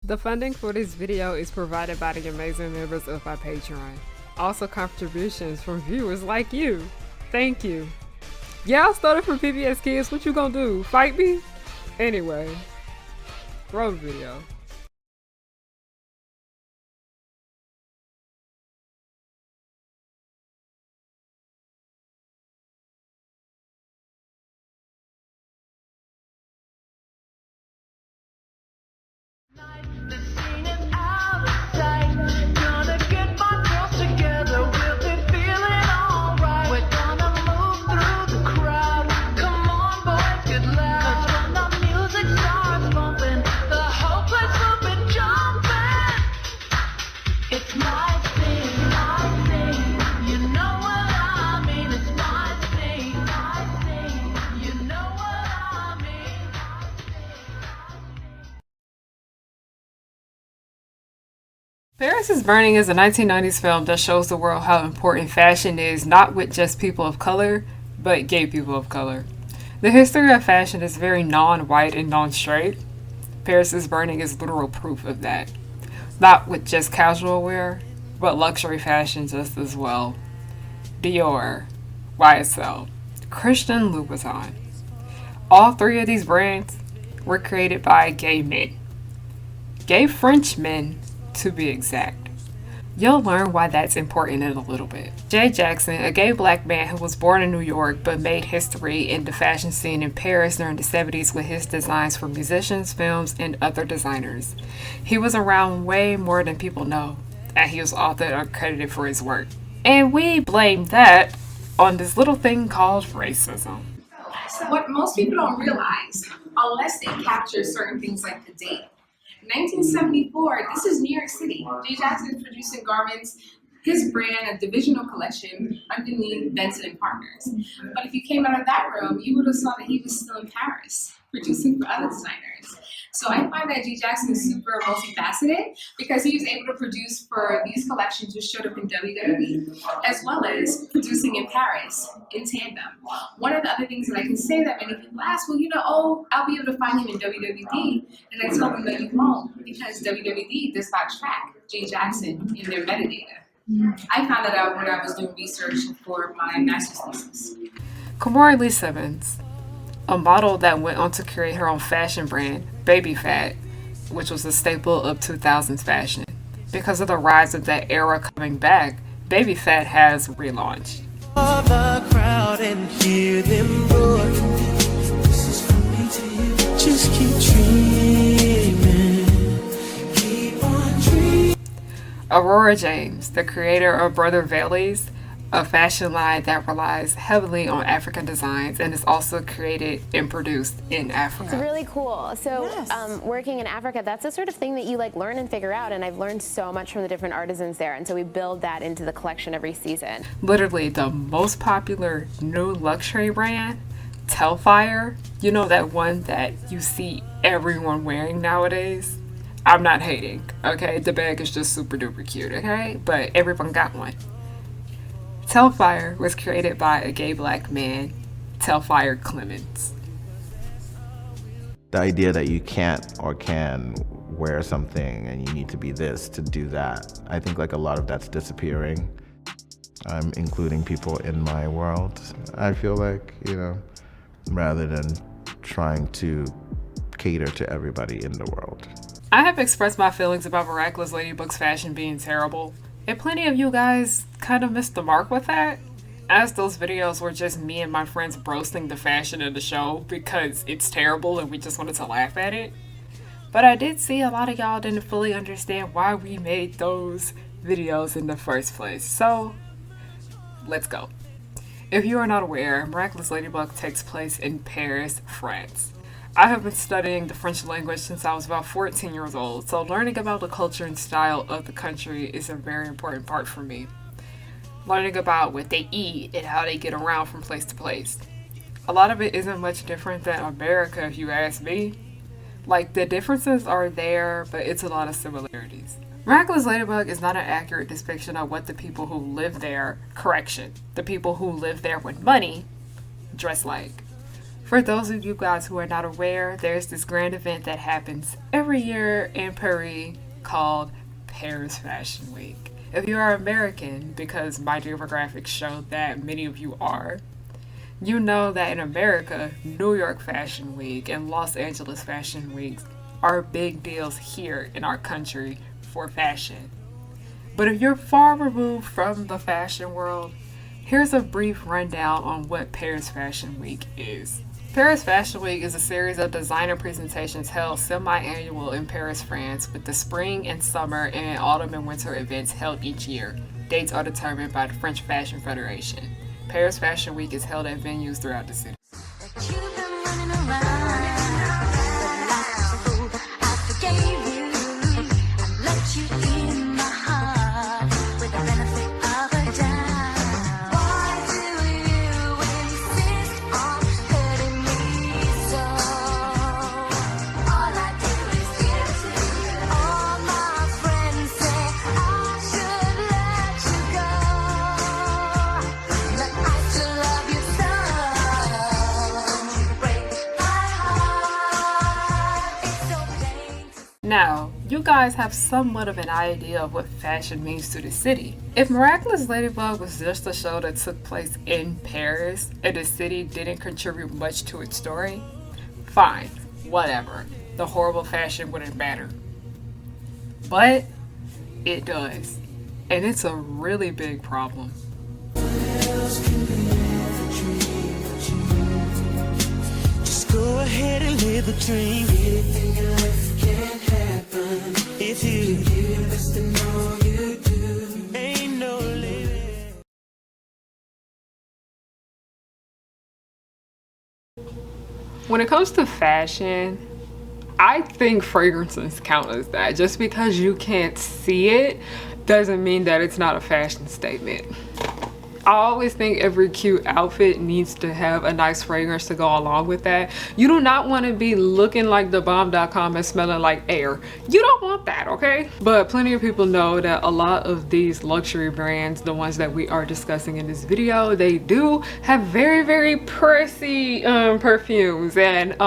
The funding for this video is provided by the amazing members of our Patreon. Also contributions from viewers like you. Thank you. Yeah, I started from PBS Kids. What you gonna do? Fight me? Anyway, roll the video. Paris is Burning is a 1990s film that shows the world how important fashion is, not with just people of color, but gay people of color. The history of fashion is very non-white and non-straight. Paris is Burning is literal proof of that. Not with just casual wear, but luxury fashion just as well. Dior, YSL, Christian Louboutin. All three of these brands were created by gay men. Gay French men, to be exact. You'll learn why that's important in a little bit. Jay Jackson, a gay black man who was born in New York but made history in the fashion scene in Paris during the 70s with his designs for musicians, films, and other designers. He was around way more than people know, and he was often uncredited for his work. And we blame that on this little thing called racism. What most people don't realize, unless they capture certain things like the date, 1974, this is New York City. Jay Jackson producing garments, his brand, a divisional collection underneath Benson and Partners. But if you came out of that room, you would have saw that he was still in Paris, producing for other designers. So I find that Jay Jackson is super multifaceted because he was able to produce for these collections which showed up in WWE, as well as producing in Paris in tandem. One of the other things that I can say that many people ask, well, I'll be able to find him in WWD, and I tell them that you won't because WWD does not track Jay Jackson in their metadata. I found that out when I was doing research for my master's thesis. Kamari Lee Simmons, a model that went on to create her own fashion brand, Baby Fat, which was a staple of 2000s fashion. Because of the rise of that era coming back, Baby Fat has relaunched. The crowd and hear them roar. This is from me to you. Just keep dreaming. Keep on dreaming. Aurora James, the creator of Brother Valley's, a fashion line that relies heavily on African designs and is also created and produced in Africa. It's really cool. So working in Africa, that's the sort of thing that you learn and figure out, and I've learned so much from the different artisans there, and so we build that into the collection every season. Literally the most popular new luxury brand, Telfire, that one that you see everyone wearing nowadays. I'm not hating, okay? The bag is just super duper cute, okay? But everyone got one. Telfire was created by a gay black man, Telfire Clements. The idea that you can't or can wear something and you need to be this to do that, I think a lot of that's disappearing. I'm including people in my world. I feel rather than trying to cater to everybody in the world. I have expressed my feelings about Miraculous Ladybug's fashion being terrible. And plenty of you guys kind of missed the mark with that, as those videos were just me and my friends roasting the fashion of the show because it's terrible and we just wanted to laugh at it. But I did see a lot of y'all didn't fully understand why we made those videos in the first place. So, let's go. If you are not aware, Miraculous Ladybug takes place in Paris, France. I have been studying the French language since I was about 14 years old, so learning about the culture and style of the country is a very important part for me. Learning about what they eat and how they get around from place to place. A lot of it isn't much different than America, if you ask me. The differences are there, but it's a lot of similarities. Miraculous Ladybug is not an accurate depiction of what the people who live there, the people who live there with money, dress like. For those of you guys who are not aware, there's this grand event that happens every year in Paris called Paris Fashion Week. If you are American, because my demographics show that many of you are, you know that in America, New York Fashion Week and Los Angeles Fashion Weeks are big deals here in our country for fashion. But if you're far removed from the fashion world, here's a brief rundown on what Paris Fashion Week is. Paris Fashion Week is a series of designer presentations held semi-annual in Paris, France, with the spring and summer and autumn and winter events held each year. Dates are determined by the French Fashion Federation. Paris Fashion Week is held at venues throughout the city. Now, you guys have somewhat of an idea of what fashion means to the city. If Miraculous Ladybug was just a show that took place in Paris and the city didn't contribute much to its story, fine, whatever. The horrible fashion wouldn't matter. But it does. And it's a really big problem. Just go ahead and live the dream. Anything in life can happen if you give us to know you do. Ain't no living. When it comes to fashion, I think fragrances count as that. Just because you can't see it doesn't mean that it's not a fashion statement. I always think every cute outfit needs to have a nice fragrance to go along with that. You do not want to be looking like the bomb.com and smelling like air. You don't want that, okay? But plenty of people know that a lot of these luxury brands, the ones that we are discussing in this video, they do have very, very pricey perfumes, and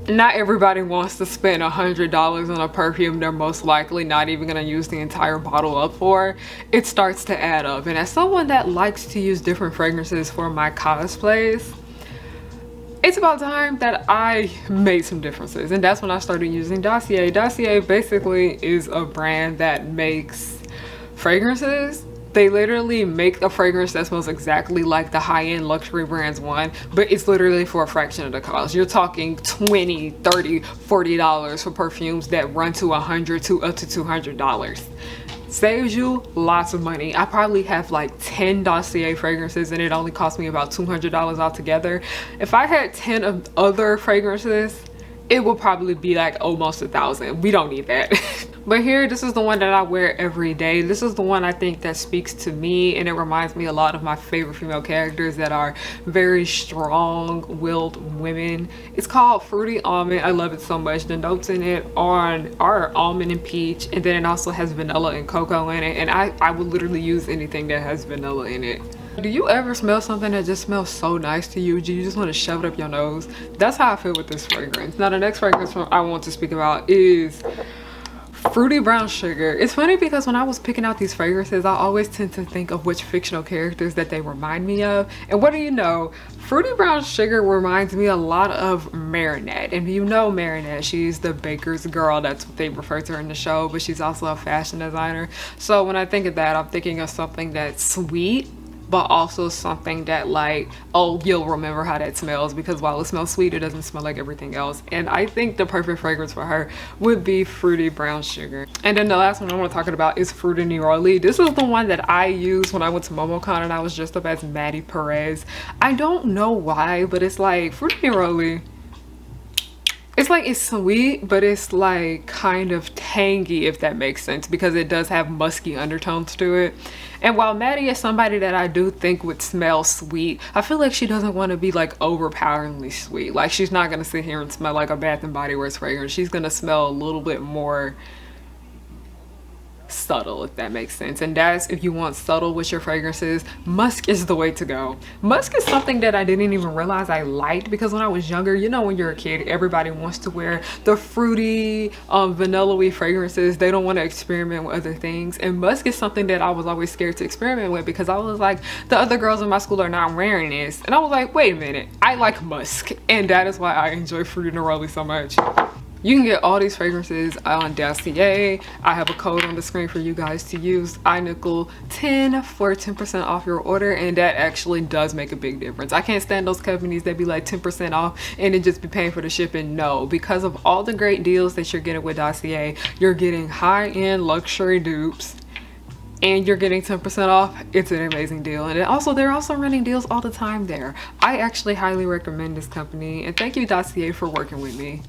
not everybody wants to spend $100 on a perfume they're most likely not even gonna use the entire bottle up for. It starts to add up, and as someone that likes to use different fragrances for my cosplays, it's about time that I made some differences, and that's when I started using Dossier. Dossier basically is a brand that makes fragrances. They literally make a fragrance that smells exactly like the high-end luxury brands one, but it's literally for a fraction of the cost. You're talking $20, $30, $40 for perfumes that run to $100 to up to $200. Saves you lots of money. I probably have like 10 Dossier fragrances and it only cost me about $200 altogether. If I had 10 of other fragrances, it would probably be like almost $1,000. We don't need that. But here, this is the one that I wear every day. This is the one I think that speaks to me, and it reminds me a lot of my favorite female characters that are very strong-willed women. It's called Fruity Almond. I love it so much. The notes in it are almond and peach, and then it also has vanilla and cocoa in it, and I would literally use anything that has vanilla in it. Do you ever smell something that just smells so nice to you? Do you just want to shove it up your nose? That's how I feel with this fragrance. Now, the next fragrance I want to speak about is Fruity Brown Sugar. It's funny because when I was picking out these fragrances, I always tend to think of which fictional characters that they remind me of. And what do you know? Fruity Brown Sugar reminds me a lot of Marinette. And you know Marinette, she's the baker's girl. That's what they refer to her in the show, but she's also a fashion designer. So when I think of that, I'm thinking of something that's sweet, but also something that like, oh, you'll remember how that smells, because while it smells sweet, it doesn't smell like everything else. And I think the perfect fragrance for her would be Fruity Brown Sugar. And then the last one I want to talk about is Fruity Neroli. This is the one that I used when I went to MomoCon and I was dressed up as Maddie Perez. I don't know why, but it's like Fruity Neroli. It's like, it's sweet, but it's like kind of tangy, if that makes sense, because it does have musky undertones to it. And while Maddie is somebody that I do think would smell sweet, I feel like she doesn't want to be like overpoweringly sweet. Like, she's not going to sit here and smell like a Bath and Body Works fragrance. She's going to smell a little bit more subtle, if that makes sense. And that's, if you want subtle with your fragrances, musk is the way to go. Musk is something that I didn't even realize I liked, because when I was younger, you know, when you're a kid, everybody wants to wear the fruity, vanilla-y fragrances. They don't want to experiment with other things. And musk is something that I was always scared to experiment with, because I was like, the other girls in my school are not wearing this. And I was like, wait a minute, I like musk. And that is why I enjoy Fruity Neroli so much. You can get all these fragrances on Dossier. I have a code on the screen for you guys to use, iNickel10, for 10% off your order, and that actually does make a big difference. I can't stand those companies that be like 10% off and then just be paying for the shipping. No, because of all the great deals that you're getting with Dossier, you're getting high-end luxury dupes, and you're getting 10% off. It's an amazing deal. And also, they're also running deals all the time there. I actually highly recommend this company, and thank you, Dossier, for working with me.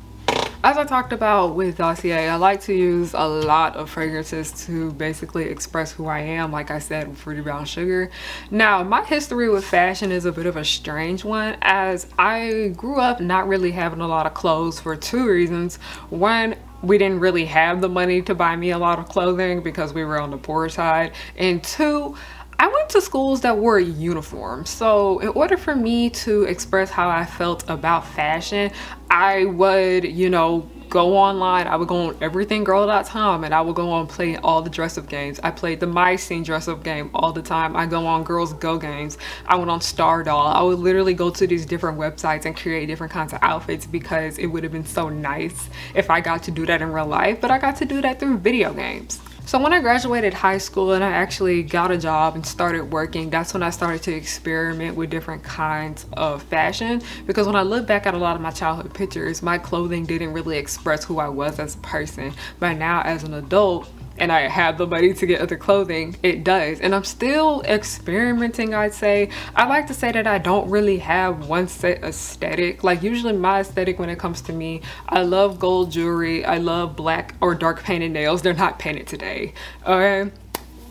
As I talked about with Dossier, I like to use a lot of fragrances to basically express who I am, like I said, with Fruity Brown Sugar. Now, my history with fashion is a bit of a strange one, as I grew up not really having a lot of clothes for two reasons. One, we didn't really have the money to buy me a lot of clothing because we were on the poor side. And two, I went to schools that wore uniforms. So in order for me to express how I felt about fashion, I would, you know, go online. I would go on everythinggirl.com and I would go on play all the dress up games. I played the My Scene dress up game all the time. I go on Girls Go games. I went on Stardoll. I would literally go to these different websites and create different kinds of outfits, because it would have been so nice if I got to do that in real life, but I got to do that through video games. So when I graduated high school and I actually got a job and started working, that's when I started to experiment with different kinds of fashion. Because when I look back at a lot of my childhood pictures, my clothing didn't really express who I was as a person. But now as an adult, and I have the money to get other clothing, it does. And I'm still experimenting, I'd say. I like to say that I don't really have one set aesthetic. Like, usually my aesthetic when it comes to me, I love gold jewelry, I love black or dark painted nails. They're not painted today, okay?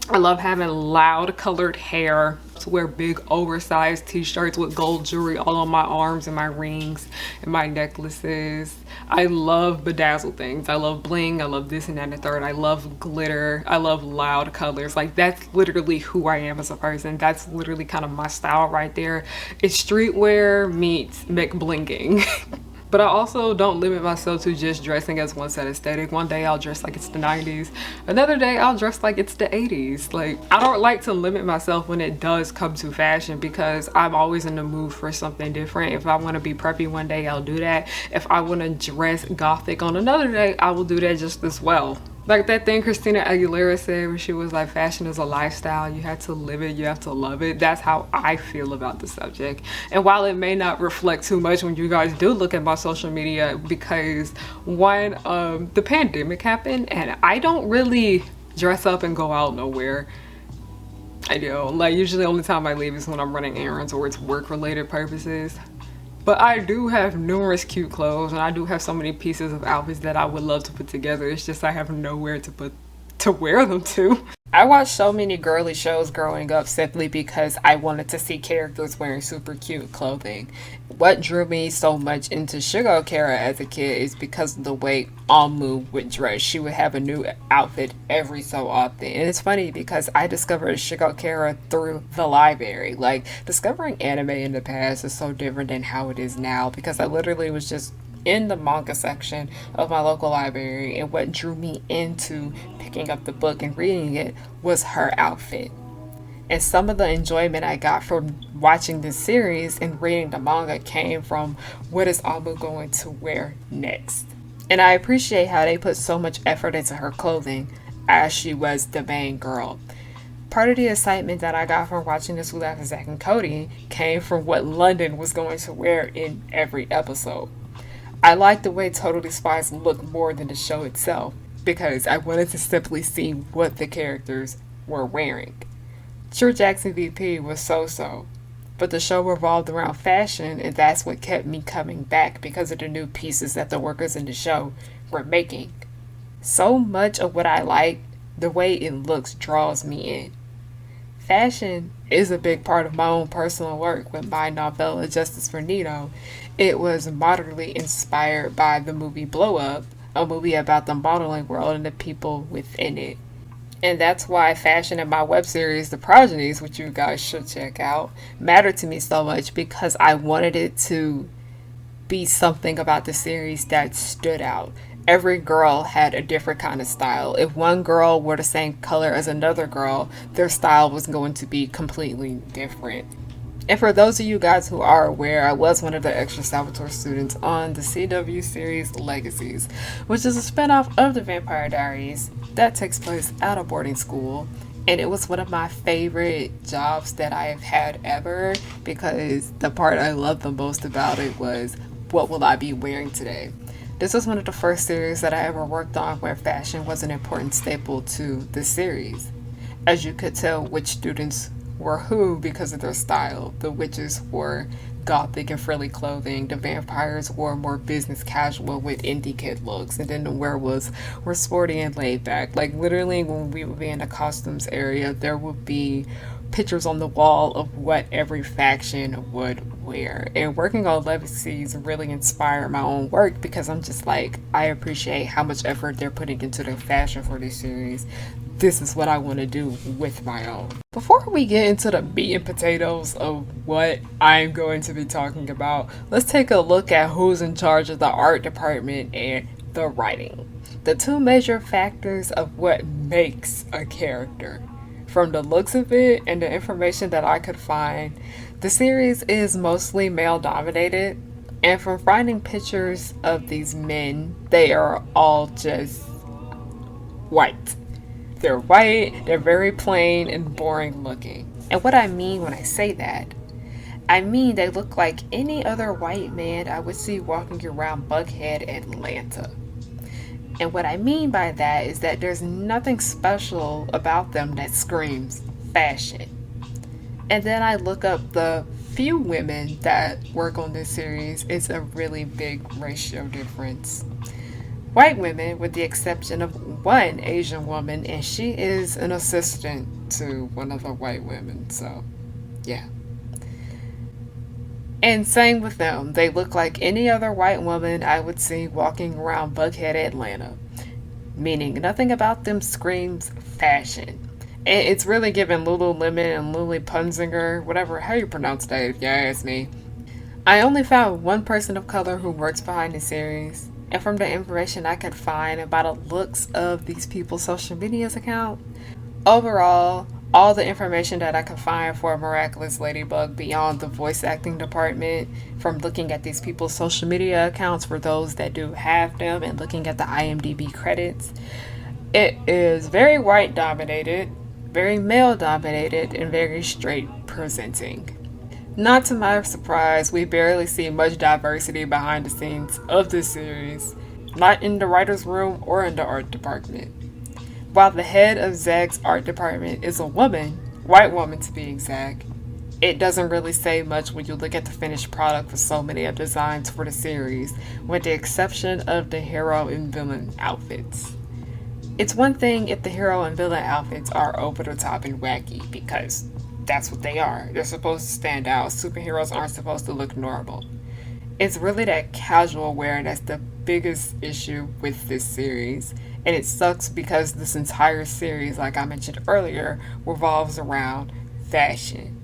I love having loud colored hair, to wear big oversized t-shirts with gold jewelry all on my arms and my rings and my necklaces. I love bedazzled things. I love bling. I love this and that and the third. I love glitter. I love loud colors. Like, that's literally who I am as a person. That's literally kind of my style right there. It's streetwear meets McBlinging. But I also don't limit myself to just dressing as one set aesthetic. One day I'll dress like it's the 90s. Another day I'll dress like it's the 80s. Like, I don't like to limit myself when it does come to fashion, because I'm always in the mood for something different. If I want to be preppy one day, I'll do that. If I want to dress gothic on another day, I will do that just as well. Like that thing Christina Aguilera said where she was like, fashion is a lifestyle. You have to live it. You have to love it. That's how I feel about the subject. And while it may not reflect too much when you guys do look at my social media, because one, the pandemic happened and I don't really dress up and go out nowhere. I do. Like, usually the only time I leave is when I'm running errands or it's work related purposes. But I do have numerous cute clothes, and I do have so many pieces of outfits that I would love to put together. It's just I have nowhere to wear them to. I watched so many girly shows growing up simply because I wanted to see characters wearing super cute clothing. What drew me so much into Sugar Kara as a kid is because of the way Amu would dress. She would have a new outfit every so often. And it's funny because I discovered Sugar Kara through the library. Like, discovering anime in the past is so different than how it is now, because I literally was just in the manga section of my local library, and what drew me into picking up the book and reading it was her outfit. And some of the enjoyment I got from watching this series and reading the manga came from, what is Amu going to wear next? And I appreciate how they put so much effort into her clothing, as she was the main girl. Part of the excitement that I got from watching this with After Zack and Cody came from what London was going to wear in every episode. I liked the way Totally Spies looked more than the show itself, because I wanted to simply see what the characters were wearing. True Jackson VP was so-so, but the show revolved around fashion, and that's what kept me coming back, because of the new pieces that the workers in the show were making. So much of what I like, the way it looks, draws me in. Fashion is a big part of my own personal work with my novella Justice for Nito. It was moderately inspired by the movie Blow Up, a movie about the modeling world and the people within it. And that's why fashion in my web series, The Progenies, which you guys should check out, mattered to me so much because I wanted it to be something about the series that stood out. Every girl had a different kind of style. If one girl were the same color as another girl, their style was going to be completely different. And for those of you guys who are aware, I was one of the extra Salvatore students on the CW series Legacies, which is a spinoff of the Vampire Diaries that takes place at a boarding school. And it was one of my favorite jobs that I have had ever, because the part I loved the most about it was, what will I be wearing today? This was one of the first series that I ever worked on where fashion was an important staple to the series. As you could tell which students were who because of their style. The witches wore gothic and frilly clothing. The vampires wore more business casual with indie kid looks. And then the werewolves were sporty and laid back. Like literally when we would be in the costumes area, there would be pictures on the wall of what every faction would wear. And working on Legacies really inspired my own work because I'm just like, I appreciate how much effort they're putting into the fashion for this series. This is what I want to do with my own. Before we get into the meat and potatoes of what I'm going to be talking about, let's take a look at who's in charge of the art department and the writing. The two major factors of what makes a character. From the looks of it and the information that I could find, the series is mostly male dominated, and from finding pictures of these men, they are all just white. They're white, they're very plain and boring looking. And what I mean when I say that, I mean they look like any other white man I would see walking around Buckhead, Atlanta. And what I mean by that is that there's nothing special about them that screams fashion. And then I look up the few women that work on this series. It's a really big ratio difference. White women, with the exception of one Asian woman, and she is an assistant to one of the white women, so yeah. And same with them, they look like any other white woman I would see walking around Buckhead, Atlanta. Meaning nothing about them screams fashion. And it's really given Lululemon and Lily Punzinger, whatever, how you pronounce that if you ask me. I only found one person of color who works behind the series. And from the information I could find about the looks of these people's social medias account, overall, all the information that I could find for Miraculous Ladybug beyond the voice acting department, from looking at these people's social media accounts for those that do have them and looking at the IMDb credits, it is very white dominated, very male dominated, and very straight presenting. Not to my surprise, we barely see much diversity behind the scenes of this series, not in the writer's room or in the art department. While the head of Zag's art department is a woman, white woman to be exact, it doesn't really say much when you look at the finished product for so many of the designs for the series, with the exception of the hero and villain outfits. It's one thing if the hero and villain outfits are over the top and wacky, because that's what they are. They're supposed to stand out. Superheroes aren't supposed to look normal. It's really that casual wear that's the biggest issue with this series. And it sucks because this entire series, like I mentioned earlier, revolves around fashion.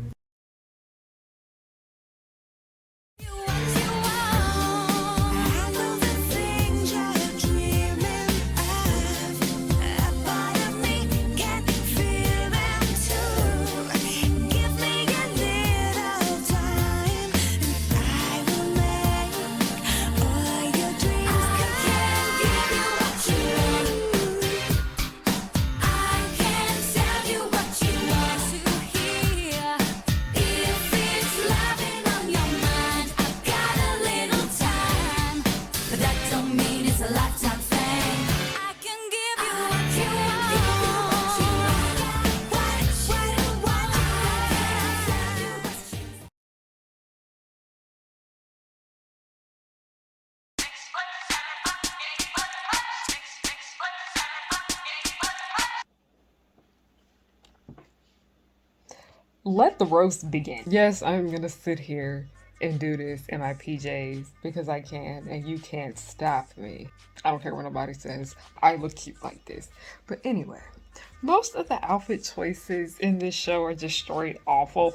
Let the roast begin. Yes, I'm gonna sit here and do this in my PJs because I can, and you can't stop me. I don't care what nobody says. I look cute like this. But anyway, Most of the outfit choices in this show are just straight awful.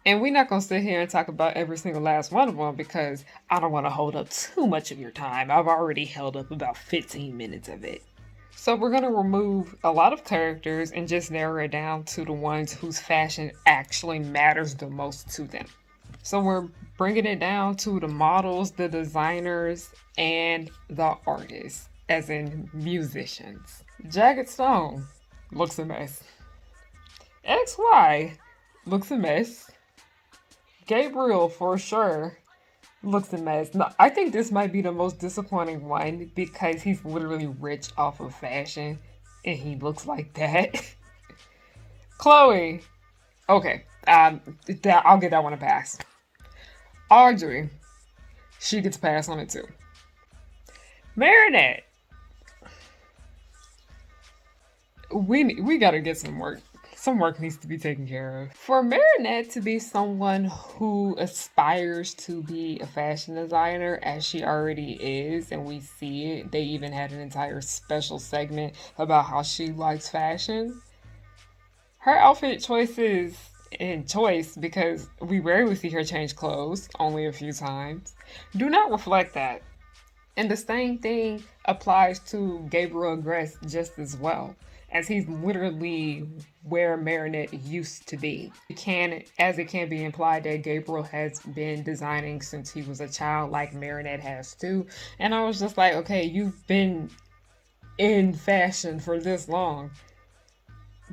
And we're not going to sit here and talk about every single last one of them because I don't want to hold up too much of your time. I've already held up about 15 minutes of it. So we're going to remove a lot of characters and just narrow it down to the ones whose fashion actually matters the most to them. So we're bringing it down to the models, the designers, and the artists, as in musicians. Jagged Stone looks a mess. XY looks a mess. Gabriel, for sure, looks a mess. No, I think this might be the most disappointing one because he's literally rich off of fashion and he looks like that. Chloe. Okay, I'll get that one a pass. Audrey. She gets a pass on it too. Marinette. We gotta get some work. Some work needs to be taken care of. For Marinette to be someone who aspires to be a fashion designer, as she already is, and we see it, they even had an entire special segment about how she likes fashion. Her outfit choices and choice, because we rarely see her change clothes, only a few times, do not reflect that. And the same thing applies to Gabriel Gress just as well, as he's literally where Marinette used to be. It can be implied that Gabriel has been designing since he was a child, like Marinette has too. And I was just like, okay, you've been in fashion for this long.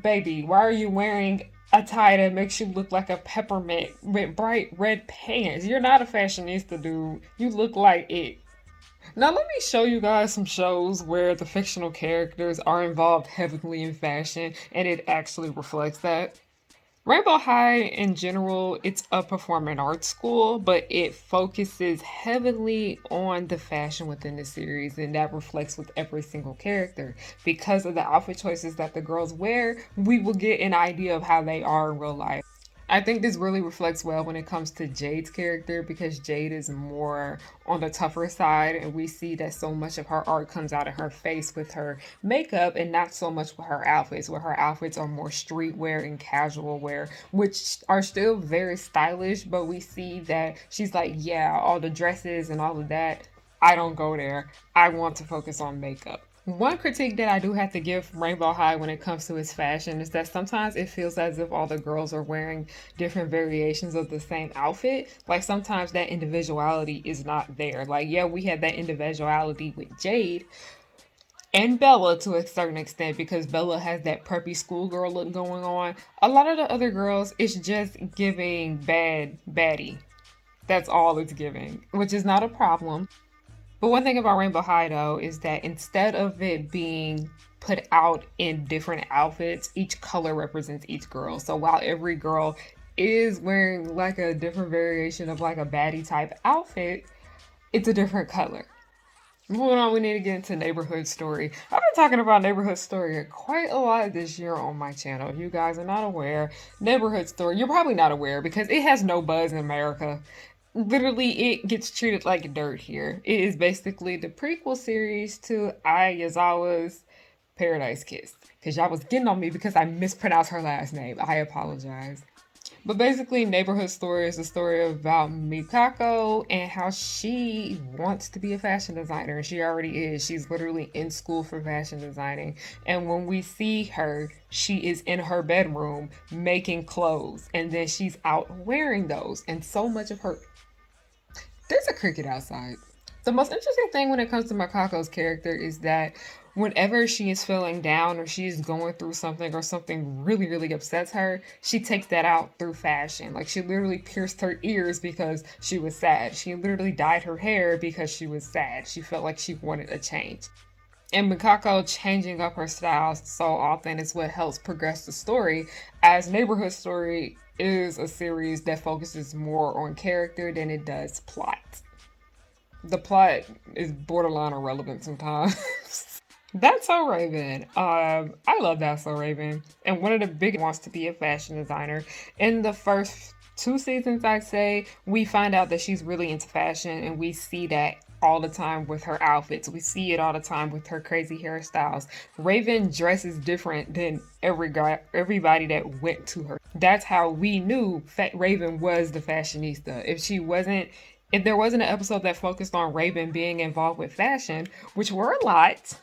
Baby, why are you wearing a tie that makes you look like a peppermint with bright red pants? You're not a fashionista, dude. You look like it. Now let me show you guys some shows where the fictional characters are involved heavily in fashion and it actually reflects that. Rainbow High in general, it's a performing arts school, but it focuses heavily on the fashion within the series, and that reflects with every single character. Because of the outfit choices that the girls wear, we will get an idea of how they are in real life. I think this really reflects well when it comes to Jade's character because Jade is more on the tougher side and we see that so much of her art comes out of her face with her makeup and not so much with her outfits, where her outfits are more streetwear and casual wear, which are still very stylish, but we see that she's like, yeah, all the dresses and all of that, I don't go there. I want to focus on makeup. One critique that I do have to give Rainbow High when it comes to his fashion is that sometimes it feels as if all the girls are wearing different variations of the same outfit. Like sometimes that individuality is not there. Like, yeah, we had that individuality with Jade and Bella to a certain extent because Bella has that preppy schoolgirl look going on. A lot of the other girls, it's just giving baddie. That's all it's giving, which is not a problem. But one thing about Rainbow High, though, is that instead of it being put out in different outfits, each color represents each girl. So while every girl is wearing like a different variation of like a baddie type outfit, it's a different color. Moving on, we need to get into Neighborhood Story. I've been talking about Neighborhood Story quite a lot this year on my channel. If you guys are not aware, Neighborhood Story, you're probably not aware because it has no buzz in America. Literally, it gets treated like dirt here. It is basically the prequel series to Ai Yazawa's Paradise Kiss. Because y'all was getting on me because I mispronounced her last name. I apologize. But basically, Neighborhood Story is a story about Mikako and how she wants to be a fashion designer. And she already is. She's literally in school for fashion designing. And when we see her, she is in her bedroom making clothes. And then she's out wearing those. And so much of her... There's a cricket outside. The most interesting thing when it comes to Mikako's character is that whenever she is feeling down or she's going through something or something really, really upsets her, she takes that out through fashion. Like she literally pierced her ears because she was sad. She literally dyed her hair because she was sad. She felt like she wanted a change. And Mikako changing up her style so often is what helps progress the story, as Neighborhood Story is a series that focuses more on character than it does plot. The plot is borderline irrelevant sometimes. That's So Raven. I love That's So Raven. And one of the big wants to be a fashion designer. In the first 2 seasons, I'd say, we find out that she's really into fashion and we see that all the time with her outfits. We see it all the time with her crazy hairstyles. Raven dresses different than everybody that went to her. That's how we knew Raven was the fashionista. If there wasn't an episode that focused on Raven being involved with fashion, which were a lot,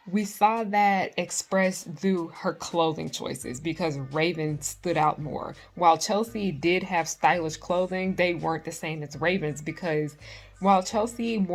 we saw that expressed through her clothing choices because Raven stood out more. While Chelsea did have stylish clothing, they weren't the same as Raven's because while Chelsea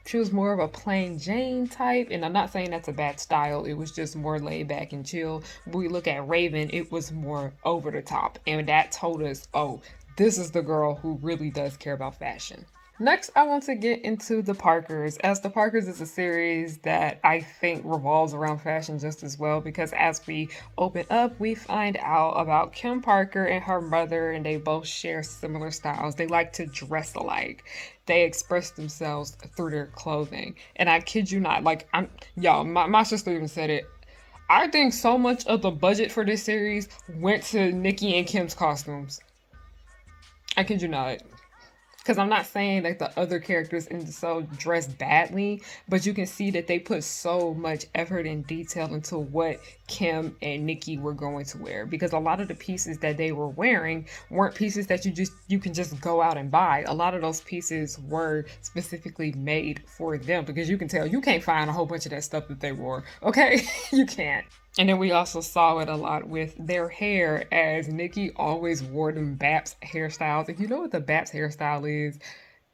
she was more of a plain Jane type, and I'm not saying that's a bad style, it was just more laid back and chill. When we look at Raven, it was more over the top, and that told us, oh, this is the girl who really does care about fashion. Next, I want to get into The Parkers, as The Parkers is a series that I think revolves around fashion just as well, because as we open up, we find out about Kim Parker and her mother, and they both share similar styles. They like to dress alike. They express themselves through their clothing. And I kid you not, my sister even said it. I think so much of the budget for this series went to Nikki and Kim's costumes. I kid you not. Because I'm not saying that the other characters in the show dress badly, but you can see that they put so much effort and detail into what Kim and Nikki were going to wear. Because a lot of the pieces that they were wearing weren't pieces that you can just go out and buy. A lot of those pieces were specifically made for them, because you can tell you can't find a whole bunch of that stuff that they wore. Okay, you can't. And then we also saw it a lot with their hair, as Nikki always wore them baps hairstyles. If you know what the baps hairstyle is,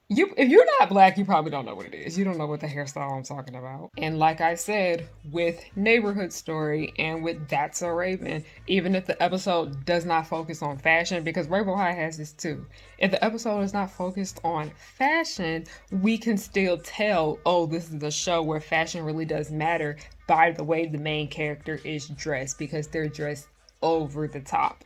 if you're not black, you probably don't know what it is. You don't know what the hairstyle I'm talking about. And like I said, with Neighborhood Story and with That's a Raven, even if the episode does not focus on fashion, because Rainbow High has this too. If the episode is not focused on fashion, we can still tell, oh, this is a show where fashion really does matter by the way the main character is dressed, because they're dressed over the top.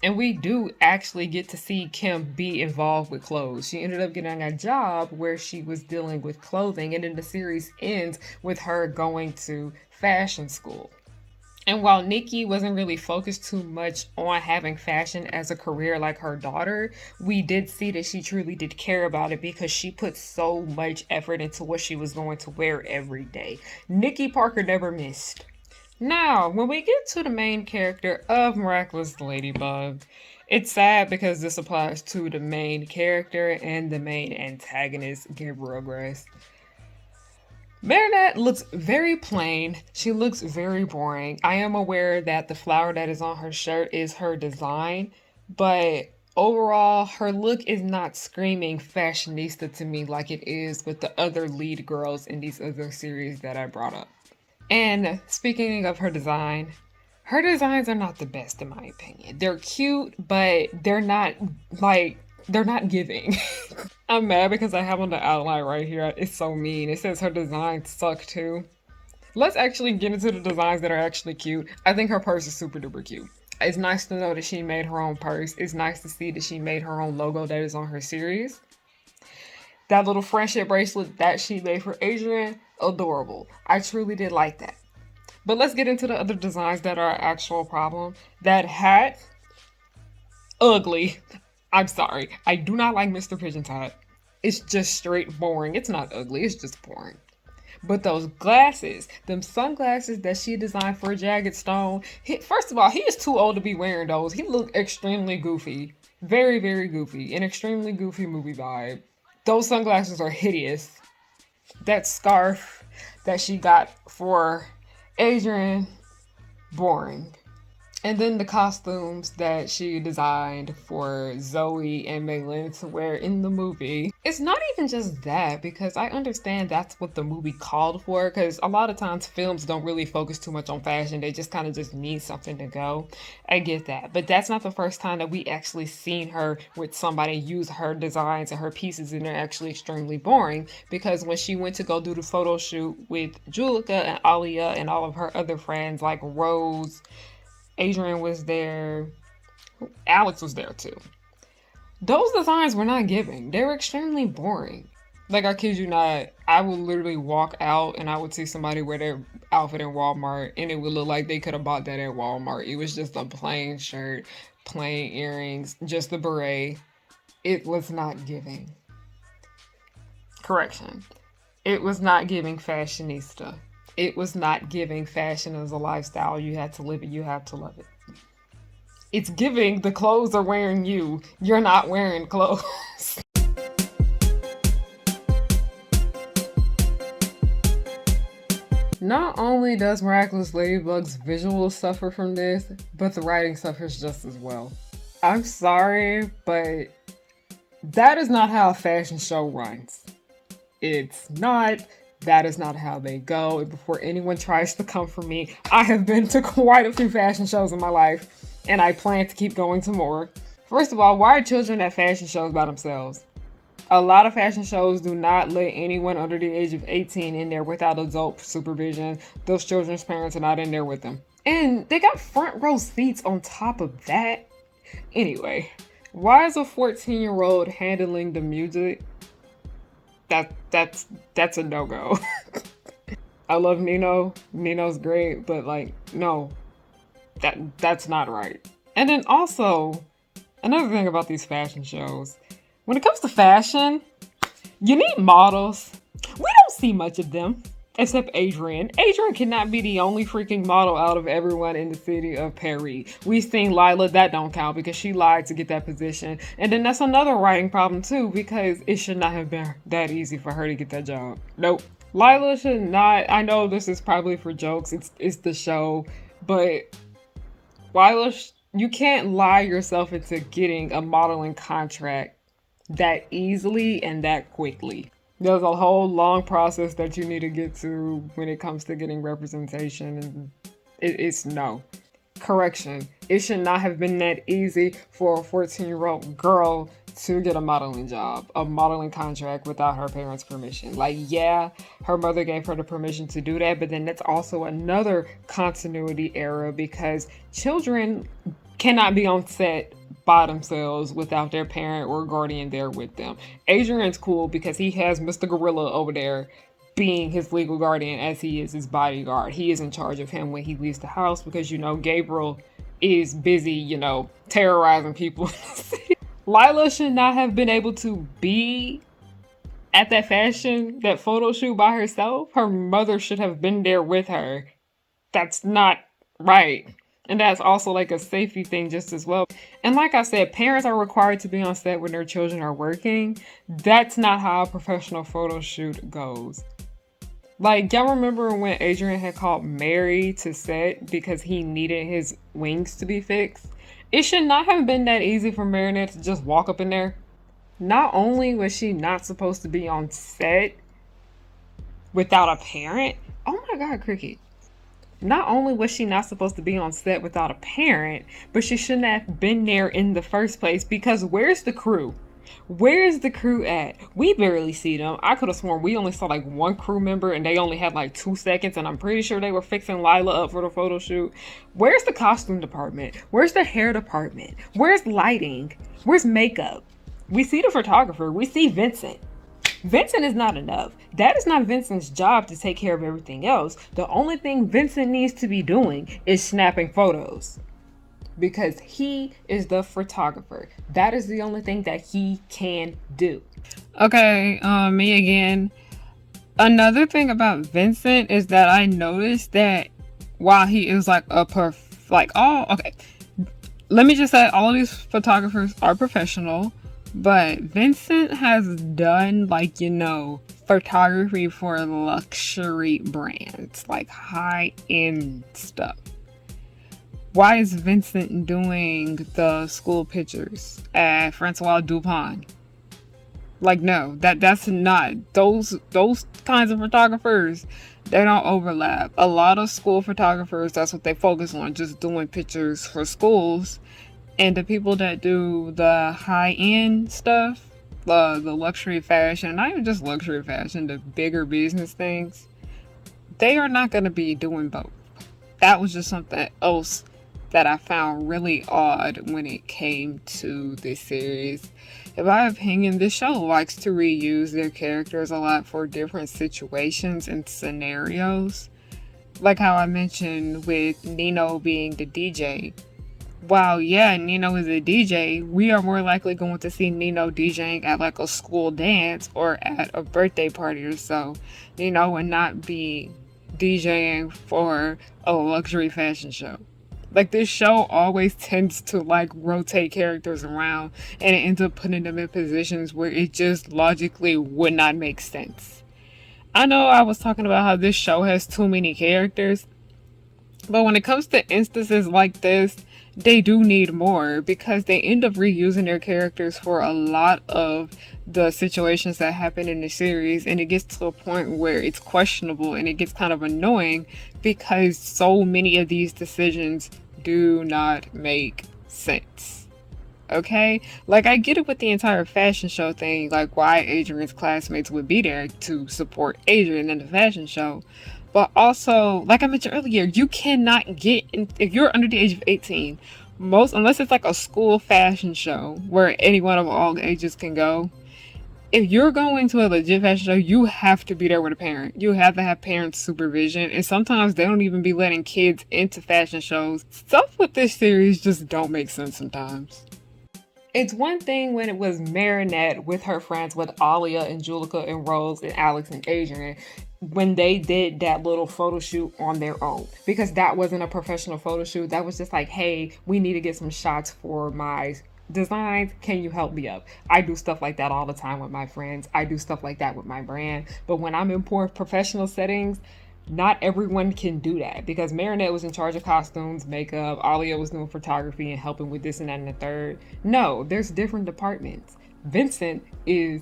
And we do actually get to see Kim be involved with clothes. She ended up getting a job where she was dealing with clothing, and then the series ends with her going to fashion school. And while Nikki wasn't really focused too much on having fashion as a career like her daughter, we did see that she truly did care about it, because she put so much effort into what she was going to wear every day. Nikki Parker never missed. Now, when we get to the main character of Miraculous Ladybug, it's sad because this applies to the main character and the main antagonist, Gabriel Grace. Marinette looks very plain. She looks very boring. I am aware that the flower that is on her shirt is her design, but overall, her look is not screaming fashionista to me like it is with the other lead girls in these other series that I brought up. And speaking of her designs are not the best in my opinion. They're cute, but they're not giving. I'm mad because I have on the outline right here. It's so mean. It says her designs suck too. Let's actually get into the designs that are actually cute. I think her purse is super duper cute. It's nice to know that she made her own purse. It's nice to see that she made her own logo that is on her series. That little friendship bracelet that she made for Adrian, adorable. I truly did like that. But let's get into the other designs that are an actual problem. That hat, ugly. I'm sorry. I do not like Mr. Pigeon's hat. It's just straight boring. It's not ugly. It's just boring. But those glasses, them sunglasses that she designed for Jagged Stone, first of all, he is too old to be wearing those. He looked extremely goofy. Very, very goofy. An extremely goofy movie vibe. Those sunglasses are hideous. That scarf that she got for Adrian, boring. And then the costumes that she designed for Zoe and Maylin to wear in the movie. It's not even just that, because I understand that's what the movie called for, because a lot of times films don't really focus too much on fashion. They just kind of just need something to go. I get that. But that's not the first time that we actually seen her with somebody use her designs and her pieces, and they're actually extremely boring, because when she went to go do the photo shoot with Julika and Alia and all of her other friends like Rose, Adrian was there, Alex was there too. Those designs were not giving. They were extremely boring. Like, I kid you not, I would literally walk out and I would see somebody wear their outfit in Walmart and it would look like they could have bought that at Walmart. It was just a plain shirt, plain earrings, just the beret. It was not giving. Correction. It was not giving fashionista. It was not giving fashion as a lifestyle. You had to live it. You have to love it. It's giving the clothes are wearing you. You're not wearing clothes. Not only does Miraculous Ladybug's visuals suffer from this, but the writing suffers just as well. I'm sorry, but that is not how a fashion show runs. It's not. That is not how they go. And before anyone tries to come for me, I have been to quite a few fashion shows in my life, and I plan to keep going to more. First of all, why are children at fashion shows by themselves? A lot of fashion shows do not let anyone under the age of 18 in there without adult supervision. Those children's parents are not in there with them. And they got front row seats on top of that. Anyway, why is a 14-year-old handling the music? That's a no-go. I love Nino. Nino's great, but like, no. That's not right. And then also, another thing about these fashion shows, when it comes to fashion, you need models. We don't see much of them, except Adrian. Adrian cannot be the only freaking model out of everyone in the city of Paris. We've seen Lila, that don't count because she lied to get that position. And then that's another writing problem too, because it should not have been that easy for her to get that job. Nope. Lila should not, I know this is probably for jokes, it's the show, but Lila, you can't lie yourself into getting a modeling contract that easily and that quickly. There's a whole long process that you need to get to when it comes to getting representation, and it's no. Correction. It should not have been that easy for a 14-year-old girl to get a modeling job, a modeling contract without her parents' permission. Like, yeah, her mother gave her the permission to do that, but then that's also another continuity error because children cannot be on set by themselves without their parent or guardian there with them. Adrian's cool because he has Mr. Gorilla over there being his legal guardian as he is his bodyguard. He is in charge of him when he leaves the house because, you know, Gabriel is busy, you know, terrorizing people in the city. Lila should not have been able to be at that photo shoot by herself. Her mother should have been there with her. That's not right. And that's also like a safety thing just as well. And like I said, parents are required to be on set when their children are working. That's not how a professional photo shoot goes. Like, y'all remember when Adrian had called Mary to set because he needed his wings to be fixed? It should not have been that easy for Marinette to just walk up in there. Not only was she not supposed to be on set without a parent. Oh my God, Cricket. Not only was she not supposed to be on set without a parent, but she shouldn't have been there in the first place because where's the crew? Where's the crew at? We barely see them. I could have sworn we only saw like one crew member and they only had like 2 seconds and I'm pretty sure they were fixing Lila up for the photo shoot. Where's the costume department? Where's the hair department? Where's lighting? Where's makeup? We see the photographer. We see Vincent. Vincent is not enough. That is not Vincent's job to take care of everything else. The only thing Vincent needs to be doing is snapping photos. Because he is the photographer. That is the only thing that he can do. Okay, me again. Another thing about Vincent is that I noticed that while he is like let me just say all of these photographers are professional, but Vincent has done like, you know, photography for luxury brands, like high-end stuff. Why is Vincent doing the school pictures at Francois Dupont? Like, no, that's not, those kinds of photographers, they don't overlap. A lot of school photographers, that's what they focus on, just doing pictures for schools. And the people that do the high-end stuff, the luxury fashion, not even just luxury fashion, the bigger business things, they are not going to be doing both. That was just something else that I found really odd when it came to this series. In my opinion, this show likes to reuse their characters a lot for different situations and scenarios. Like how I mentioned with Nino being the DJ. While, yeah, Nino is a DJ, we are more likely going to see Nino DJing at like a school dance or at a birthday party or so. Nino would not be DJing for a luxury fashion show. Like, this show always tends to like rotate characters around, and it ends up putting them in positions where it just logically would not make sense. I know I was talking about how this show has too many characters, but when it comes to instances like this, they do need more because they end up reusing their characters for a lot of the situations that happen in the series, and it gets to a point where it's questionable and it gets kind of annoying because so many of these decisions do not make sense. Okay? Like, I get it with the entire fashion show thing, like why Adrian's classmates would be there to support Adrian in the fashion show. But also, like I mentioned earlier, you cannot get in, if you're under the age of 18, unless it's like a school fashion show where anyone of all ages can go. If you're going to a legit fashion show, you have to be there with a parent. You have to have parent supervision. And sometimes they don't even be letting kids into fashion shows. Stuff with this series just don't make sense sometimes. It's one thing when it was Marinette with her friends, with Alia and Julika and Rose and Alex and Adrian, when they did that little photo shoot on their own, because that wasn't a professional photo shoot. That was just like, hey, we need to get some shots for my designs. Can you help me up? I do stuff like that all the time with my friends. I do stuff like that with my brand. But when I'm in more professional settings, not everyone can do that, because Marinette was in charge of costumes, makeup, Alia was doing photography and helping with this and that and the third. No, there's different departments. Vincent is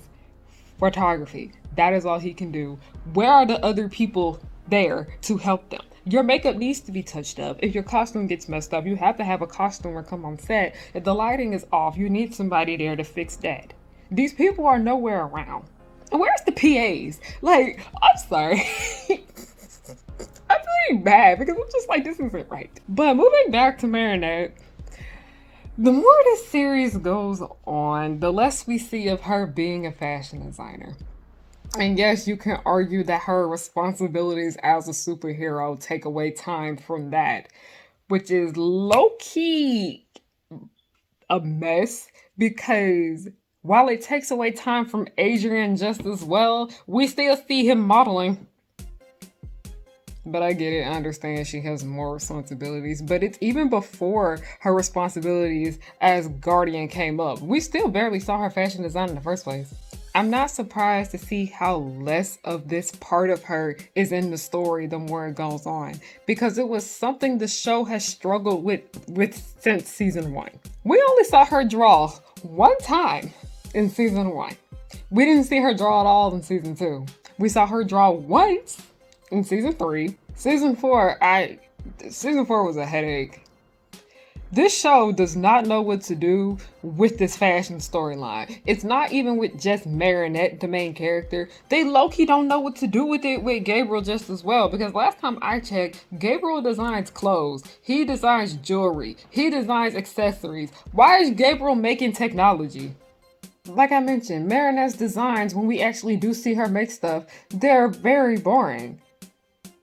photography. That is all he can do. Where are the other people there to help them? Your makeup needs to be touched up. If your costume gets messed up, you have to have a costumer come on set. If the lighting is off, you need somebody there to fix that. These people are nowhere around. And where's the PAs? Like, I'm sorry. I'm pretty bad because I'm just like, this isn't right. But moving back to Marinette, the more this series goes on, the less we see of her being a fashion designer. And yes, you can argue that her responsibilities as a superhero take away time from that, which is low-key a mess, because while it takes away time from Adrian just as well, we still see him modeling. But I get it, I understand she has more responsibilities, but it's even before her responsibilities as Guardian came up. We still barely saw her fashion design in the first place. I'm not surprised to see how less of this part of her is in the story the more it goes on, because it was something the show has struggled with since season 1. We only saw her draw one time in season 1. We didn't see her draw at all in season 2. We saw her draw once in season 3. Season 4 was a headache. This show does not know what to do with this fashion storyline. It's not even with just Marinette, the main character. They low-key don't know what to do with it with Gabriel just as well, because last time I checked, Gabriel designs clothes. He designs jewelry. He designs accessories. Why is Gabriel making technology? Like I mentioned, Marinette's designs, when we actually do see her make stuff, they're very boring.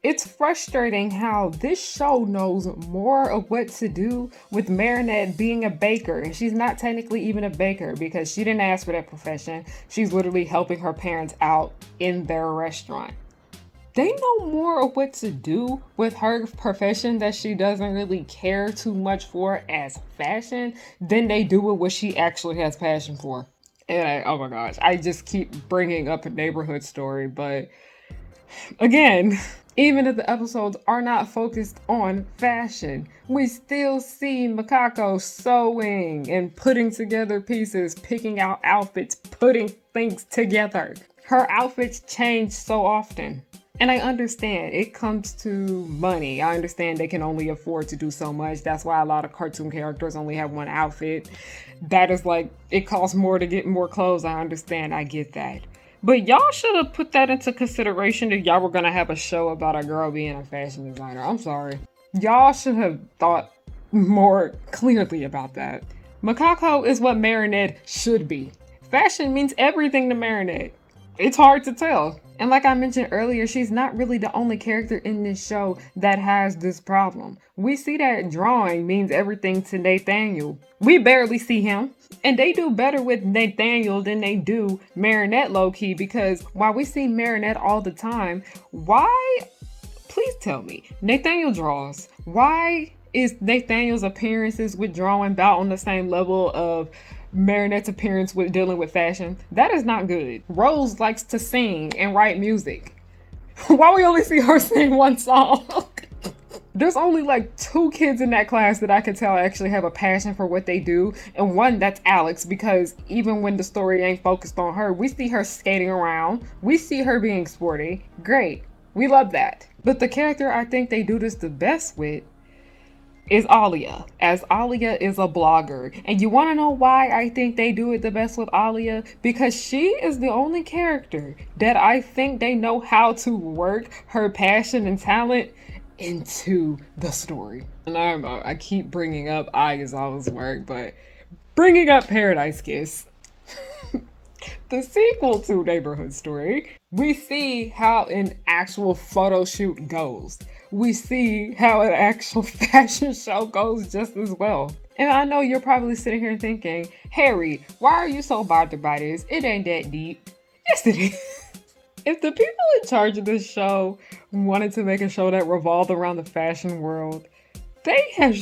It's frustrating how this show knows more of what to do with Marinette being a baker, and she's not technically even a baker because she didn't ask for that profession. She's literally helping her parents out in their restaurant. They know more of what to do with her profession that she doesn't really care too much for as fashion than they do with what she actually has passion for. And oh my gosh, I just keep bringing up a neighborhood story, but again, even if the episodes are not focused on fashion, we still see Makako sewing and putting together pieces, picking out outfits, putting things together. Her outfits change so often. And I understand it comes to money. I understand they can only afford to do so much. That's why a lot of cartoon characters only have one outfit. That is like, it costs more to get more clothes. I understand. I get that. But y'all should have put that into consideration if y'all were going to have a show about a girl being a fashion designer. I'm sorry. Y'all should have thought more clearly about that. Makako is what Marinette should be. Fashion means everything to Marinette. It's hard to tell. And like I mentioned earlier, she's not really the only character in this show that has this problem. We see that drawing means everything to Nathaniel. We barely see him. And they do better with Nathaniel than they do Marinette low-key, because while we see Marinette all the time, why, please tell me, Nathaniel draws. Why is Nathaniel's appearances with drawing about on the same level of Marinette's appearance with dealing with fashion? That is not good. Rose likes to sing and write music. Why we only see her sing one song? There's only like 2 kids in that class that I can tell actually have a passion for what they do. And one, that's Alex, because even when the story ain't focused on her, we see her skating around. We see her being sporty. Great. We love that. But the character I think they do this the best with is Alia, as Alia is a blogger. And you want to know why I think they do it the best with Alia? Because she is the only character that I think they know how to work her passion and talent into the story. And I keep bringing up Ayazawa's work, but bringing up Paradise Kiss, the sequel to Neighborhood Story, we see how an actual photo shoot goes. We see how an actual fashion show goes just as well. And I know you're probably sitting here thinking, Harry, why are you so bothered by this? It ain't that deep. Yes, it is. If the people in charge of this show wanted to make a show that revolved around the fashion world, they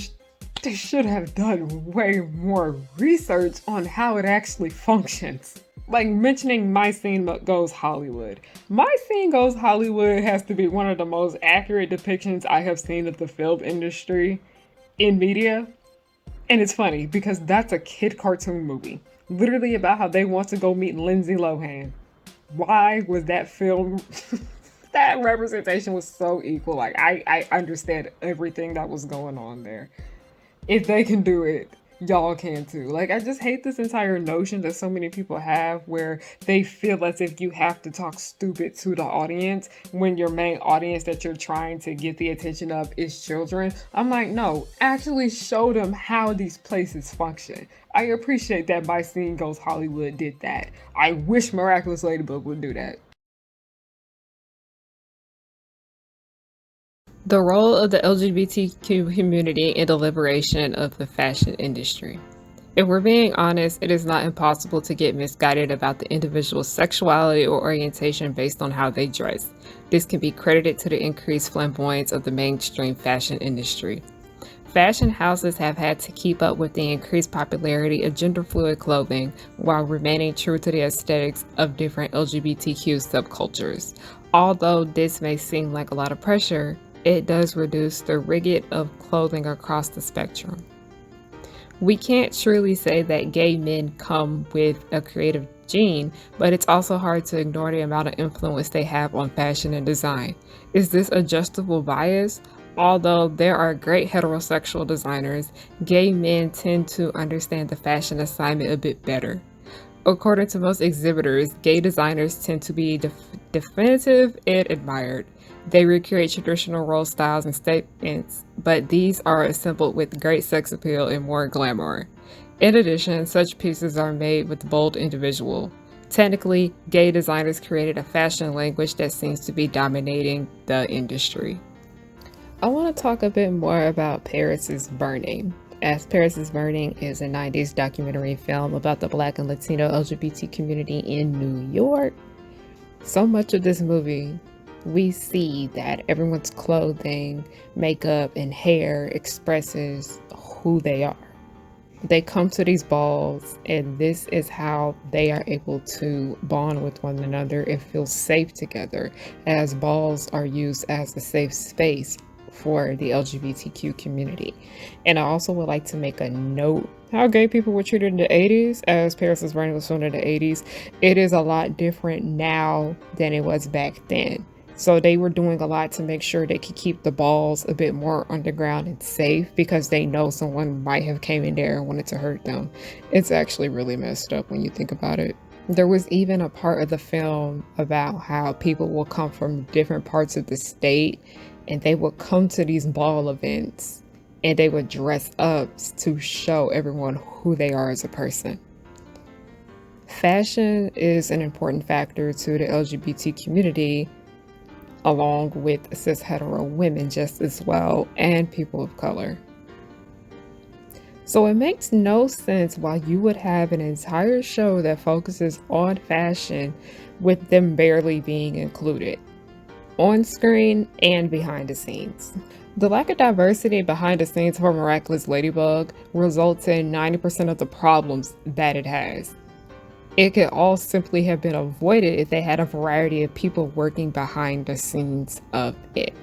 should have done way more research on how it actually functions. Like mentioning My Scene Goes Hollywood. My Scene Goes Hollywood has to be one of the most accurate depictions I have seen of the film industry in media. And it's funny because that's a kid cartoon movie. Literally about how they want to go meet Lindsay Lohan. Why was that film... that representation was so equal. Like, I understand everything that was going on there. If they can do it, y'all can too. Like, I just hate this entire notion that so many people have where they feel as if you have to talk stupid to the audience when your main audience that you're trying to get the attention of is children. I'm like, no, actually show them how these places function. I appreciate that My Scene Goes Hollywood did that. I wish Miraculous Ladybug would do that. The role of the LGBTQ community in the liberation of the fashion industry. If we're being honest, it is not impossible to get misguided about the individual's sexuality or orientation based on how they dress. This can be credited to the increased flamboyance of the mainstream fashion industry. Fashion houses have had to keep up with the increased popularity of gender-fluid clothing while remaining true to the aesthetics of different LGBTQ subcultures. Although this may seem like a lot of pressure, it does reduce the rigid of clothing across the spectrum. We can't truly say that gay men come with a creative gene, but it's also hard to ignore the amount of influence they have on fashion and design. Is this adjustable bias? Although there are great heterosexual designers, gay men tend to understand the fashion assignment a bit better. According to most exhibitors, gay designers tend to be definitive and admired. They recreate traditional role styles and statements, but these are assembled with great sex appeal and more glamour. In addition, such pieces are made with bold individual. Technically, gay designers created a fashion language that seems to be dominating the industry. I want to talk a bit more about Paris is Burning, as Paris is Burning is a 90s documentary film about the Black and Latino LGBT community in New York. So much of this movie, we see that everyone's clothing, makeup, and hair expresses who they are. They come to these balls, and this is how they are able to bond with one another and feel safe together, as balls are used as a safe space for the LGBTQ community. And I also would like to make a note how gay people were treated in the 80s, as Paris is Burning was filmed in the 80s. It is a lot different now than it was back then. So they were doing a lot to make sure they could keep the balls a bit more underground and safe, because they know someone might have came in there and wanted to hurt them. It's actually really messed up when you think about it. There was even a part of the film about how people will come from different parts of the state and they would come to these ball events and they would dress up to show everyone who they are as a person. Fashion is an important factor to the LGBT community, along with cis hetero women just as well, and people of color. So it makes no sense why you would have an entire show that focuses on fashion with them barely being included, on screen and behind the scenes. The lack of diversity behind the scenes for Miraculous Ladybug results in 90% of the problems that it has. It could all simply have been avoided if they had a variety of people working behind the scenes of it.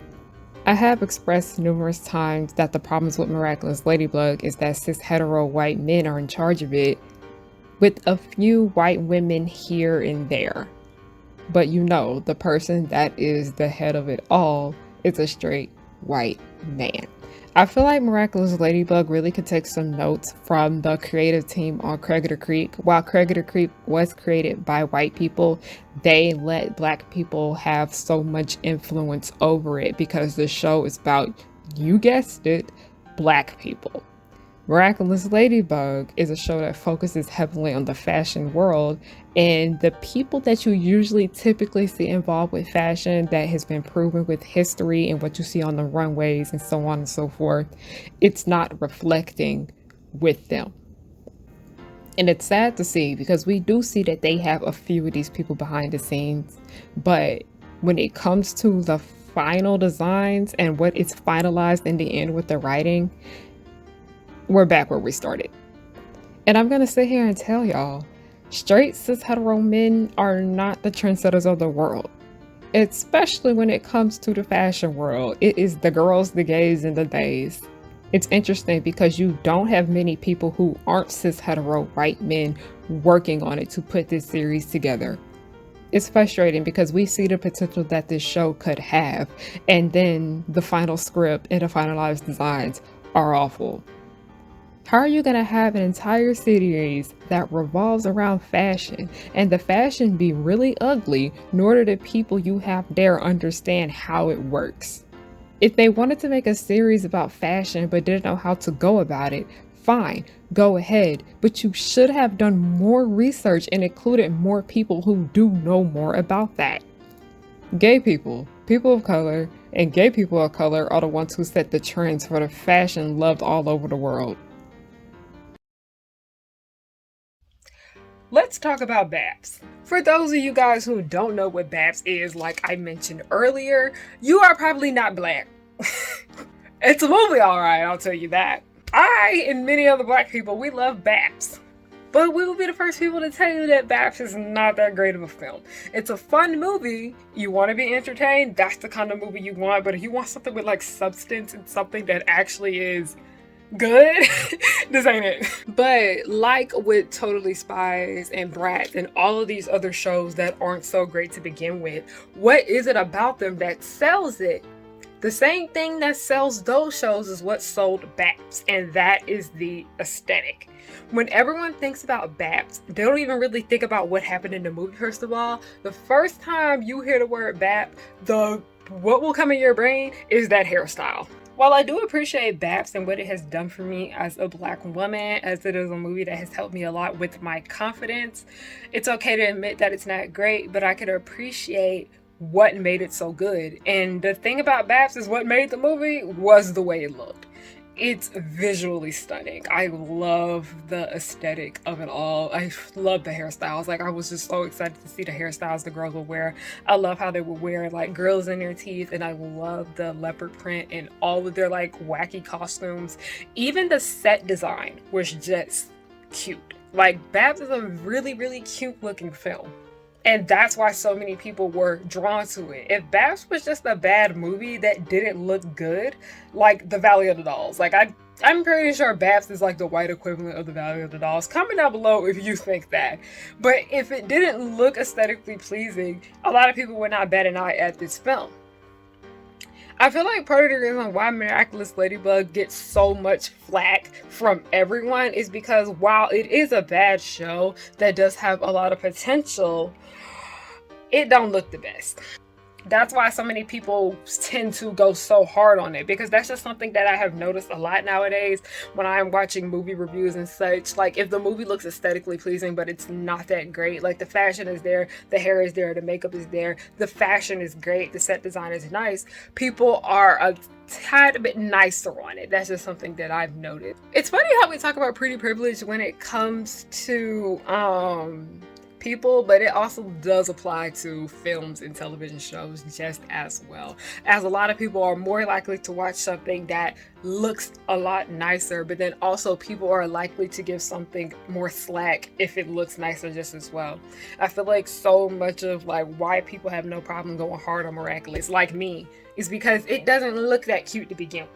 I have expressed numerous times that the problems with Miraculous Ladybug is that cis hetero white men are in charge of it, with a few white women here and there. But you know, the person that is the head of it all is a straight white man. I feel like Miraculous Ladybug really could take some notes from the creative team on Craigie Creek. While Craigie Creek was created by white people, they let black people have so much influence over it because the show is about, you guessed it, black people. Miraculous Ladybug is a show that focuses heavily on the fashion world, and the people that you usually typically see involved with fashion that has been proven with history and what you see on the runways and so on and so forth, it's not reflecting with them. And it's sad to see because we do see that they have a few of these people behind the scenes, but when it comes to the final designs and what is finalized in the end with the writing, we're back where we started. And I'm gonna sit here and tell y'all, straight cis hetero men are not the trendsetters of the world, especially when it comes to the fashion world. It is the girls, the gays, and the theys. It's interesting because you don't have many people who aren't cis hetero white men working on it to put this series together. It's frustrating because we see the potential that this show could have, and then the final script and the finalized designs are awful. How are you going to have an entire series that revolves around fashion and the fashion be really ugly, nor do the people you have there understand how it works? If they wanted to make a series about fashion but didn't know how to go about it, fine, go ahead, but you should have done more research and included more people who do know more about that. Gay people, people of color, and gay people of color are the ones who set the trends for the fashion loved all over the world. Let's talk about BAPS. For those of you guys who don't know what BAPS is, like I mentioned earlier, you are probably not black. It's a movie, alright, I'll tell you that. I and many other black people, we love BAPS. But we will be the first people to tell you that BAPS is not that great of a film. It's a fun movie. You want to be entertained, that's the kind of movie you want. But if you want something with like substance and something that actually is good, this ain't it. But like with Totally Spies and Bratz and all of these other shows that aren't so great to begin with, what is it about them that sells it? The same thing that sells those shows is what sold BAPS, and that is the aesthetic. When everyone thinks about BAPS, they don't even really think about what happened in the movie. First of all, the first time you hear the word BAP, what will come in your brain is that hairstyle. While I do appreciate BAPS and what it has done for me as a black woman, as it is a movie that has helped me a lot with my confidence, it's okay to admit that it's not great, but I could appreciate what made it so good. And the thing about BAPS is what made the movie was the way it looked. It's visually stunning. I love the aesthetic of it all. I love the hairstyles. Like, I was just so excited to see the hairstyles the girls would wear. I love how they would wear like girls in their teeth, and I love the leopard print and all of their like wacky costumes. Even the set design was just cute. Like, BAPS is a really, really cute looking film. And that's why so many people were drawn to it. If BAPS was just a bad movie that didn't look good, like The Valley of the Dolls, like I'm pretty sure BAPS is like the white equivalent of The Valley of the Dolls. Comment down below if you think that. But if it didn't look aesthetically pleasing, a lot of people would not bat an eye at this film. I feel like part of the reason why Miraculous Ladybug gets so much flack from everyone is because while it is a bad show that does have a lot of potential, it don't look the best. That's why so many people tend to go so hard on it, because that's just something that I have noticed a lot nowadays when I'm watching movie reviews and such. Like, if the movie looks aesthetically pleasing but it's not that great, like the fashion is there, the hair is there, the makeup is there, the fashion is great, the set design is nice, people are a tad bit nicer on it. That's just something that I've noted. It's funny how we talk about pretty privilege when it comes to people, but it also does apply to films and television shows just as well, as a lot of people are more likely to watch something that looks a lot nicer, but then also people are likely to give something more slack if it looks nicer just as well. I feel like so much of like why people have no problem going hard on Miraculous, like me, is because it doesn't look that cute to begin with.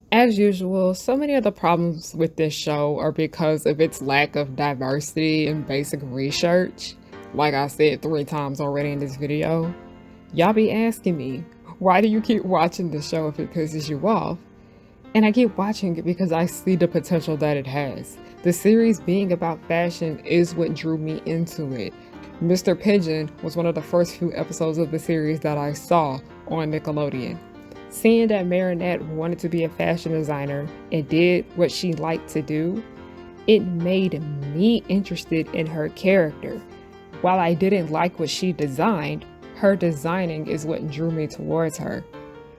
As usual, so many of the problems with this show are because of its lack of diversity and basic research. Like I said 3 times already in this video. Y'all be asking me, why do you keep watching this show if it pisses you off? And I keep watching it because I see the potential that it has. The series being about fashion is what drew me into it. Mr. Pigeon was one of the first few episodes of the series that I saw on Nickelodeon. Seeing that Marinette wanted to be a fashion designer and did what she liked to do, it made me interested in her character. While I didn't like what she designed, her designing is what drew me towards her.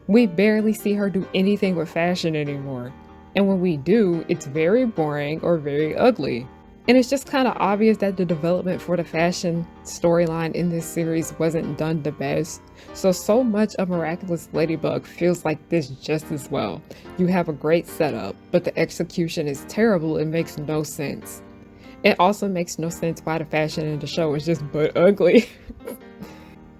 We barely see her do anything with fashion anymore, and when we do, it's very boring or very ugly. And it's just kind of obvious that the development for the fashion storyline in this series wasn't done the best. So much of Miraculous Ladybug feels like this just as well. You have a great setup, but the execution is terrible and makes no sense. It also makes no sense why the fashion in the show is just butt ugly.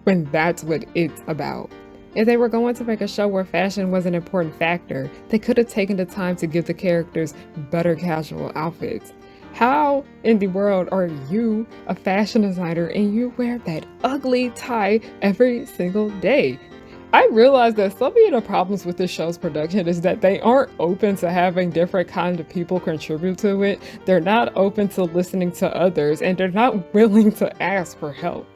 When that's what it's about. If they were going to make a show where fashion was an important factor, they could have taken the time to give the characters better casual outfits. How in the world are you a fashion designer and you wear that ugly tie every single day? I realize that some of the problems with this show's production is that they aren't open to having different kinds of people contribute to it. They're not open to listening to others, and they're not willing to ask for help.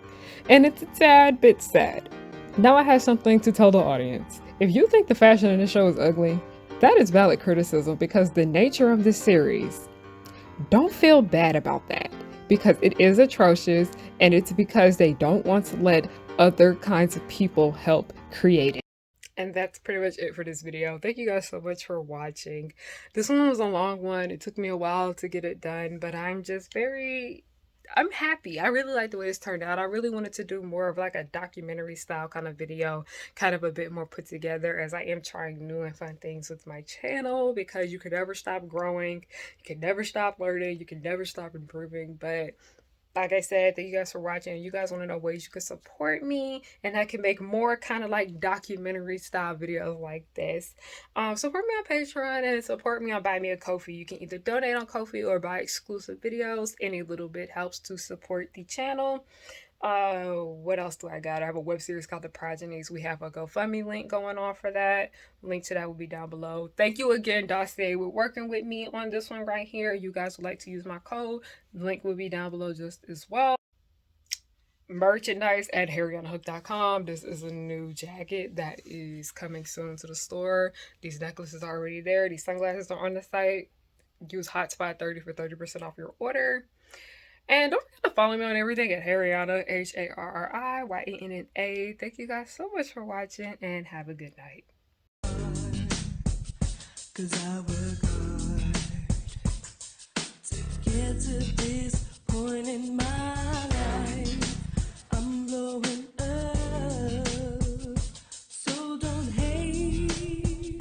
And it's a tad bit sad. Now I have something to tell the audience. If you think the fashion in the show is ugly, that is valid criticism because the nature of this series. Don't feel bad about that because it is atrocious, and it's because they don't want to let other kinds of people help create it. And that's pretty much it for this video. Thank you guys so much for watching. This one was a long one. It took me a while to get it done, but I'm happy. I really like the way this turned out. I really wanted to do more of like a documentary style kind of video, kind of a bit more put together, as I am trying new and fun things with my channel, because you can never stop growing, you can never stop learning, you can never stop improving. But like I said, thank you guys for watching. You guys want to know ways you can support me and I can make more kind of like documentary style videos like this. Support me on Patreon and support me on Buy Me a Ko-fi. You can either donate on Ko-fi or buy exclusive videos. Any little bit helps to support the channel. What else do I got? I have a web series called The Progenies. We have a GoFundMe link going on for that. Link to that will be down below. Thank you again, Dossier, with working with me on this one right here. You guys would like to use my code, the link will be down below just as well. Merchandise at harriyannahook.com. This is a new jacket that is coming soon to the store. These necklaces are already there. These sunglasses are on the site. Use Hotspot30 for 30% off your order. And don't forget to follow me on everything at Harriyanna, HARRIYANNA. Thank you guys so much for watching and have a good night. 'Cause I work hard to get to this point in my life. I'm blowing up, so don't hate,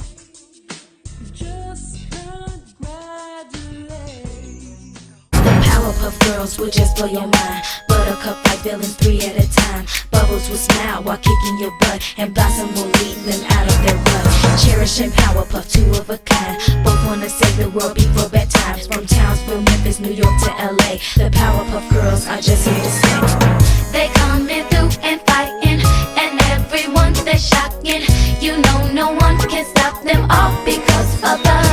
just congratulate. The Powerpuff Girls will just blow your mind. Buttercup like villain 3 at a time. Bubbles will smile while kicking your butt, and Blossom will lead them out of their rut. Cherish and Powerpuff, 2 of a kind. Both wanna save the world before bedtime. From Townsville, Memphis, New York to LA, the Powerpuff Girls are just here to stay. They coming through and fighting, and everyone they're shocking. You know no one can stop them all because of the